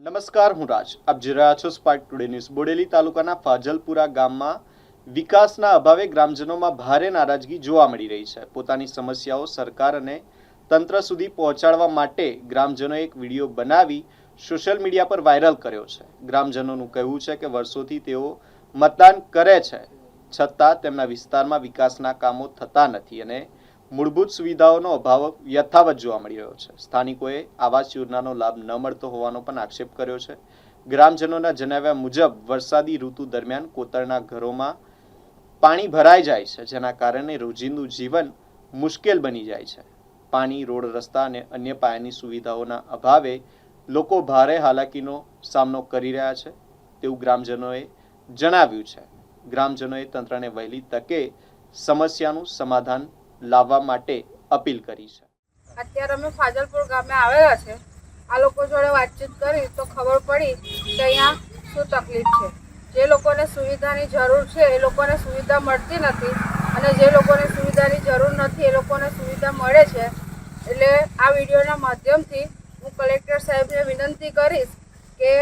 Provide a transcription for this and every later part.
નમસ્કાર, હું રાજ. આપ જોઈ રહ્યા છો સ્પાર્ક ટુડે ન્યૂઝ. બોડેલી તાલુકાના ફાજલપુરા ગામમાં વિકાસના અભાવે ગ્રામજનોમાં ભારે નારાજગી જોવા મળી રહી છે. પોતાની સમસ્યાઓ સરકાર અને તંત્ર સુધી પહોંચાડવા માટે ગ્રામજનોએ એક વિડીયો બનાવી સોશિયલ મીડિયા પર વાયરલ કર્યો છે. ગ્રામજનોનું કહેવું છે કે વર્ષોથી તેઓ મતદાન કરે છે, છતાં તેમના વિસ્તારમાં વિકાસના કામો થતા નથી અને મૂળભૂત સુવિધાઓનો અભાવ યથાવત જોવા મળી રહ્યો છે. સ્થાનિકોએ આવાસ યોજનાનો લાભ ન મળતો હોવાનો પણ આક્ષેપ કર્યો છે. ગ્રામજનોના જણાવ્યા મુજબ વરસાદી ઋતુ દરમિયાન કોતરના ઘરોમાં પાણી ભરાઈ જાય છે, જેના કારણે રોજિંદુ જીવન મુશ્કેલ બની જાય છે. પાણી, રોડ, રસ્તા અને અન્ય પાયાની સુવિધાઓના અભાવે લોકો ભારે હાલાકીનો સામનો કરી રહ્યા છે તેવું ગ્રામજનોએ જણાવ્યું છે. ગ્રામજનોએ તંત્રને વહેલી તકે સમસ્યાનું સમાધાન લાવવા માટે અપીલ કરી છે. અત્યારે અમે ફાજલપુર ગામે આવેલા છે. આ લોકો જોડે વાતચીત કરી તો ખબર પડી કે અહીંયા શું તકલીફ છે. જે લોકોને સુવિધાની જરૂર છે એ લોકોને સુવિધા મળતી નથી અને જે લોકોને સુવિધાની જરૂર નથી એ લોકોને સુવિધા મળે છે. એટલે આ વિડીયોના માધ્યમથી હું કલેક્ટર સાહેબને વિનંતી કરીશ કે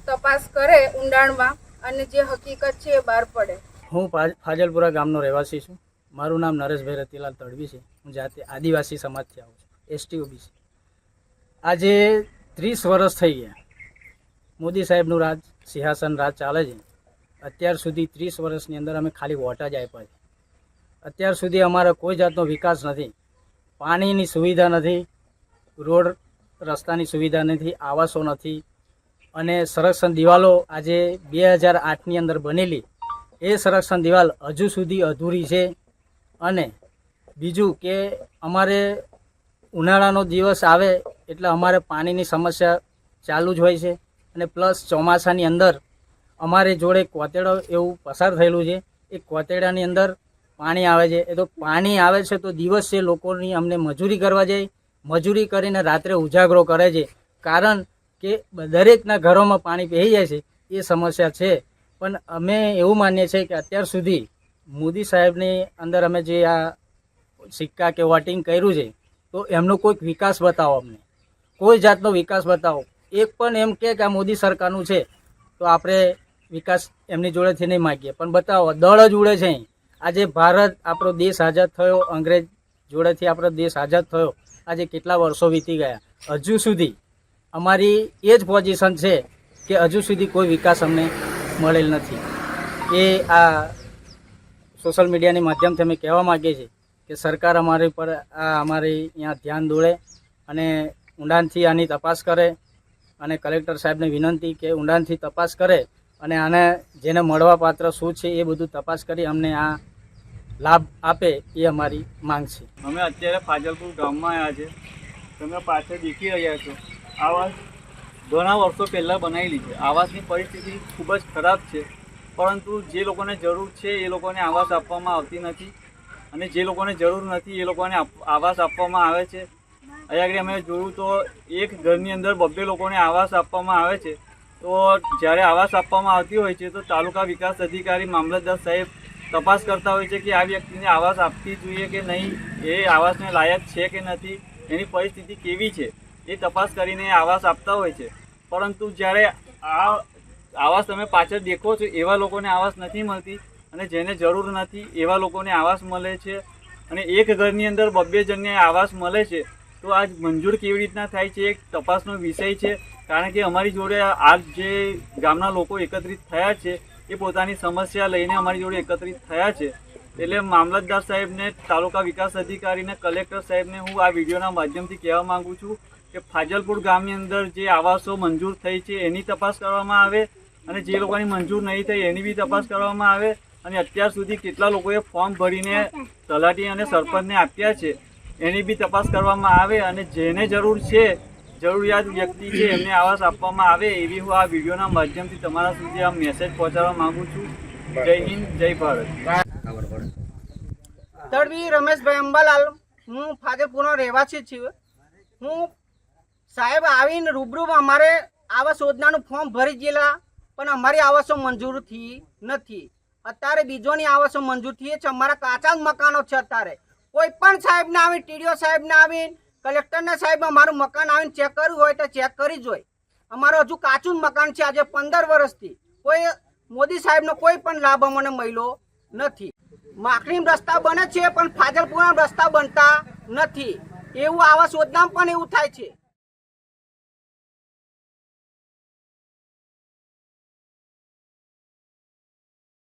તપાસ કરે ઊંડાણમાં અને જે હકીકત છે એ બહાર પડે. હું ફાજલપુરા ગામનો રહેવાસી છું. મારું નામ નરેશભાઈ રતિલાલ તડવી છે. હું જાતે આદિવાસી સમાજથી આવું છું, એસટી ઓબીસી. આજે 30 વર્ષ થઈ ગયા. મોદી સાહેબનું રાજ, સિંહાસન રાજ ચાલે છે. અત્યાર સુધી 30 વર્ષની અંદર અમે ખાલી વોટ જ આપ્યા છે. અત્યાર સુધી અમારો કોઈ જાતનો વિકાસ નથી. પાણીની સુવિધા નથી, રોડ રસ્તાની સુવિધા નથી, આવાસો નથી અને સંરક્ષણ દિવાલો આજે 2008ની અંદર બનેલી એ સંરક્ષણ દિવાલ હજુ સુધી અધૂરી છે. અને બીજું કે અમારે ઉનાળાનો દિવસ આવે એટલે અમારે પાણીની સમસ્યા ચાલુ જ હોય છે અને પ્લસ ચોમાસાની અંદર અમારે જોડે કોતેડો એવું પસાર થયેલું છે. એ કોતેડાની અંદર પાણી આવે છે. એ તો પાણી આવે છે તો દિવસે લોકોની અમને મજૂરી કરવા જાય, મજૂરી કરીને રાત્રે ઉજાગરો કરે છે. કારણ કે દરેકના ઘરોમાં પાણી પહેરી જાય છે. એ સમસ્યા છે. પણ અમે એવું માનીએ છીએ કે અત્યાર સુધી મોદી સાહેબની અંદર અમે જે આ સિક્કા કે વોટિંગ કર્યું છે તો એમનો કોઈક વિકાસ બતાવો, અમને કોઈ જાતનો વિકાસ બતાવો. એક પણ એમ કે આ મોદી સરકારનું છે તો આપણે વિકાસ એમની જોડેથી નહીં માગીએ, પણ બતાવો. દળ જ ઉડે છે અહીં. આજે ભારત આપણો દેશ આઝાદ થયો, અંગ્રેજ જોડેથી આપણો દેશ આઝાદ થયો. આજે કેટલા વર્ષો વીતી ગયા, હજુ સુધી અમારી એ જ પોઝિશન છે કે હજુ સુધી કોઈ વિકાસ અમને મળેલ નથી. એ આ સોશિયલ મીડિયાની માધ્યમથી અમે કહેવા માગીએ છીએ કે સરકાર અમારી પર અમારી અહીંયા ધ્યાન દોરે અને ઊંડાણથી આની તપાસ કરે. અને કલેક્ટર સાહેબને વિનંતી કે ઊંડાણથી તપાસ કરે અને આને જેને મળવા પાત્ર શું છે એ બધું તપાસ કરી અમને આ લાભ આપે એ અમારી માંગ છે. અમે અત્યારે ફાજલપુર ગામમાં આવ્યા છે. તમે પાછળ દેખી રહ્યા છો, આવાસ ઘણા વર્ષો પહેલાં બનાવેલી છે. આવાસની પરિસ્થિતિ ખૂબ જ ખરાબ છે, પરંતુ જે લોકોને જરૂર છે એ લોકોને આવાસ આપવામાં આવતી નથી અને જે લોકોને જરૂર નથી એ લોકોને આવાસ આપવામાં આવે છે. અહીંયા આગળ અમે જોયું તો એક ઘરની અંદર 2 લોકોને આવાસ આપવામાં આવે છે. તો જ્યારે આવાસ આપવામાં આવતી હોય છે તો તાલુકા વિકાસ અધિકારી, મામલતદાર સાહેબ તપાસ કરતા હોય છે કે આ વ્યક્તિને આવાસ આપવી જોઈએ કે નહીં, એ આવાસને લાયક છે કે નથી, એની પરિસ્થિતિ કેવી છે એ તપાસ કરીને આવાસ આપતા હોય છે. પરંતુ જ્યારે આ આવાસ તમે પાછળ દેખો છો એવા લોકોને આવાસ નથી મળતી અને જેને જરૂર નથી એવા લોકોને આવાસ મળે છે. અને એક ઘરની અંદર 2 જણને આવાસ મળે છે તો આ મંજૂર કેવી રીતના થાય છે એક તપાસનો વિષય છે. કારણ કે અમારી જોડે આ જે ગામના લોકો એકત્રિત થયા છે એ પોતાની સમસ્યા લઈને અમારી જોડે એકત્રિત થયા છે. એટલે મામલતદાર સાહેબને, તાલુકા વિકાસ અધિકારીને, કલેક્ટર સાહેબને હું આ વિડીયોના માધ્યમથી કહેવા માગું છું કે ફાજલપુર ગામની અંદર જે આવાસો મંજૂર થઈ છે એની તપાસ કરવામાં આવે અને જે લોકોની મંજૂર નહીં થઈ એની બી તપાસ કરવામાં આવે. અને અત્યાર સુધી કેટલા લોકોએ ફોર્મ ભરીને તલાટી અને સરપંચને આપ્યા છે એની બી તપાસ કરવામાં આવે અને જેને જરૂર છે, જરૂરિયાત વ્યક્તિ છે, એમને આવાસ આપવામાં આવે એવી હું આ વિડીયોના માધ્યમથી તમારા સુધી આ મેસેજ પહોંચાડવા માગું છું. જય હિન્દ, જય ભારત. તડવી રમેશભાઈ અંબાલાલ. હું ફાજલપુરનો રહેવાસી છું. હું સાહેબ આવીને રૂબરૂમાં અમારે આવાસ યોજનાનું ફોર્મ ભરી ગયેલા પણ અમારી આવાસો મંજૂર થઈ નથી. અત્યારે બીજોની આવાસો મંજૂર થઈ છે. અમારા કાચા જ મકાનો છે. અત્યારે કોઈ પણ સાહેબને આવીને, ટીડીઓ સાહેબને આવીને, કલેક્ટરના સાહેબ અમારું મકાન આવીને ચેક કરવું હોય તો ચેક કરી જોઈ. અમારું હજુ કાચું જ મકાન છે આજે 15 વર્ષથી. કોઈ મોદી સાહેબનો કોઈ પણ લાભ અમને મળ્યો નથી. માખણી રસ્તા બને છે પણ ફાજલપુરના રસ્તા બનતા નથી. એવું આવાસ યોજનામાં પણ એવું થાય છે.